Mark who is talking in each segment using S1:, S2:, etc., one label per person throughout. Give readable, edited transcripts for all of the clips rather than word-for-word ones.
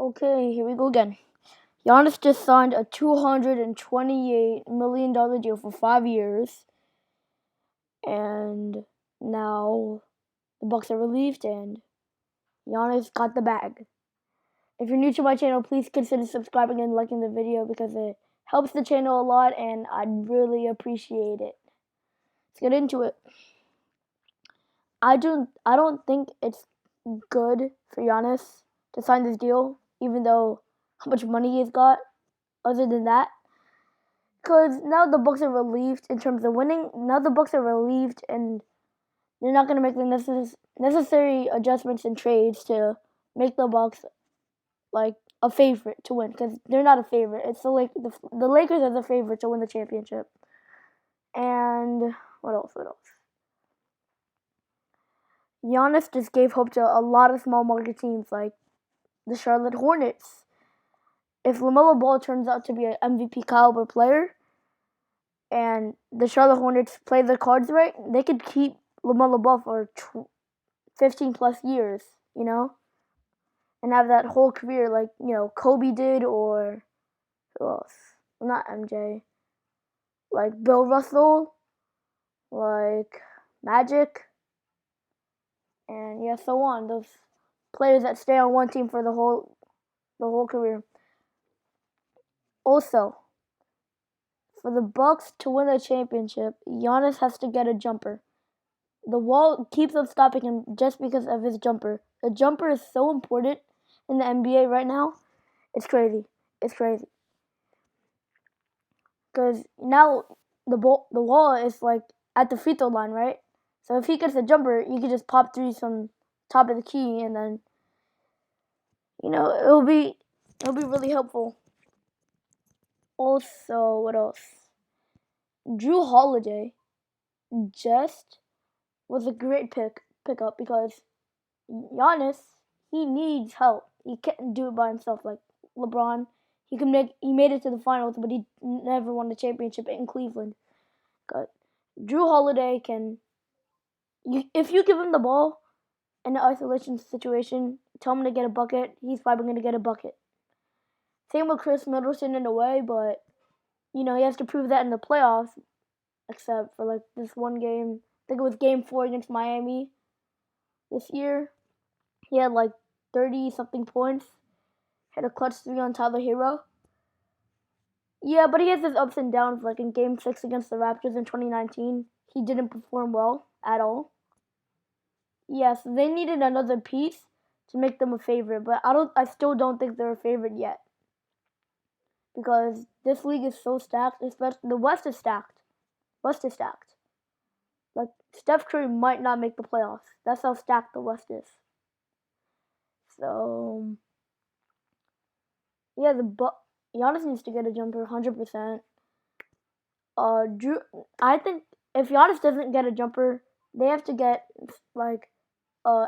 S1: Okay, here we go again. Giannis just signed a $228 million deal for 5 years, and now the Bucks are relieved, and Giannis got the bag. If you're new to my channel, please consider subscribing and liking the video because it helps the channel a lot, and I'd really appreciate it. Let's get into it. I don't think it's good for Giannis to sign this deal, even though how much money he's got. Other than that, because now the Bucks are relieved in terms of winning. Now the Bucks are relieved, and they're not going to make the necessary adjustments and trades to make the Bucks like a favorite to win, because they're not a favorite. It's the Lakers are the favorite to win the championship. And what else? Giannis just gave hope to a lot of small market teams like the Charlotte Hornets. If LaMelo Ball turns out to be an MVP caliber player, and the Charlotte Hornets play their cards right, they could keep LaMelo Ball for 15 plus years, and have that whole career like, Kobe did, or who else? Not MJ. Like Bill Russell, like Magic, and so on. Those players that stay on one team for the whole career. Also, for the Bucks to win a championship, Giannis has to get a jumper. The wall keeps on stopping him just because of his jumper. The jumper is so important in the NBA right now. It's crazy. Because now the wall is like at the free throw line, right? So if he gets a jumper, you can just pop threes from top of the key, and then it'll be really helpful. Also, what else? Drew Holiday just was a great pickup because Giannis, he needs help. He can't do it by himself like LeBron. He made it to the finals, but he never won the championship in Cleveland. But Drew Holiday if you give him the ball in an isolation situation, tell him to get a bucket, he's probably going to get a bucket. Same with Chris Middleton in a way, but he has to prove that in the playoffs, except for like this one game. I think it was game 4 against Miami this year. He had like 30-something points. Had a clutch 3 on Tyler Hero. Yeah, but he has his ups and downs. Like in game 6 against the Raptors in 2019, he didn't perform well at all. Yes, they needed another piece to make them a favorite, but I still don't think they're a favorite yet. Because this league is so stacked, especially the West is stacked. Like Steph Curry might not make the playoffs. That's how stacked the West is. So yeah, Giannis needs to get a jumper 100%. I think if Giannis doesn't get a jumper, they have to get like a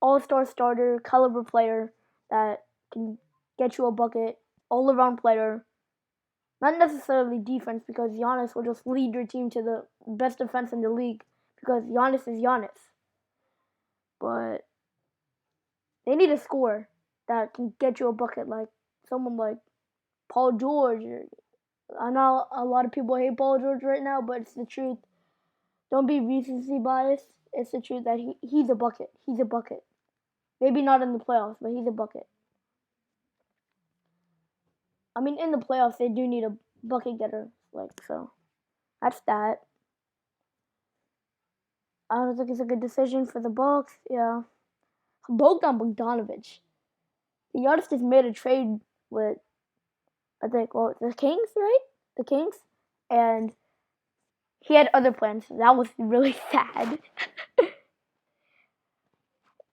S1: all-star starter caliber player that can get you a bucket, all-around player. Not necessarily defense, because Giannis will just lead your team to the best defense in the league because Giannis is Giannis. But they need a scorer that can get you a bucket, like someone like Paul George. I know a lot of people hate Paul George right now, but it's the truth. Don't be recency biased. It's the truth that he's a bucket. He's a bucket. Maybe not in the playoffs, but he's a bucket. I mean, in the playoffs, they do need a bucket getter. So that's that. I don't think it's a good decision for the Bucks. Yeah. Bogdan Bogdanovic. The artist just made a trade with, I think, the Kings, right? The Kings. And he had other plans. That was really sad.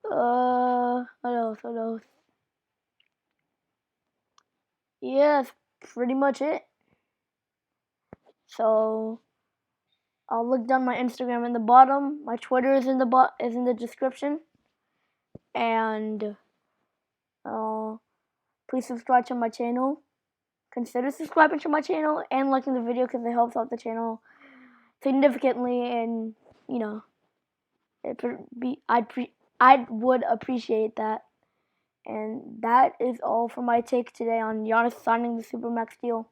S1: What else? Yeah, that's pretty much it. So I'll look down my Instagram in the bottom. My Twitter is in the description. And please subscribe to my channel. Consider subscribing to my channel and liking the video because it helps out the channel significantly, and I would appreciate that. And that is all for my take today on Giannis signing the Supermax deal.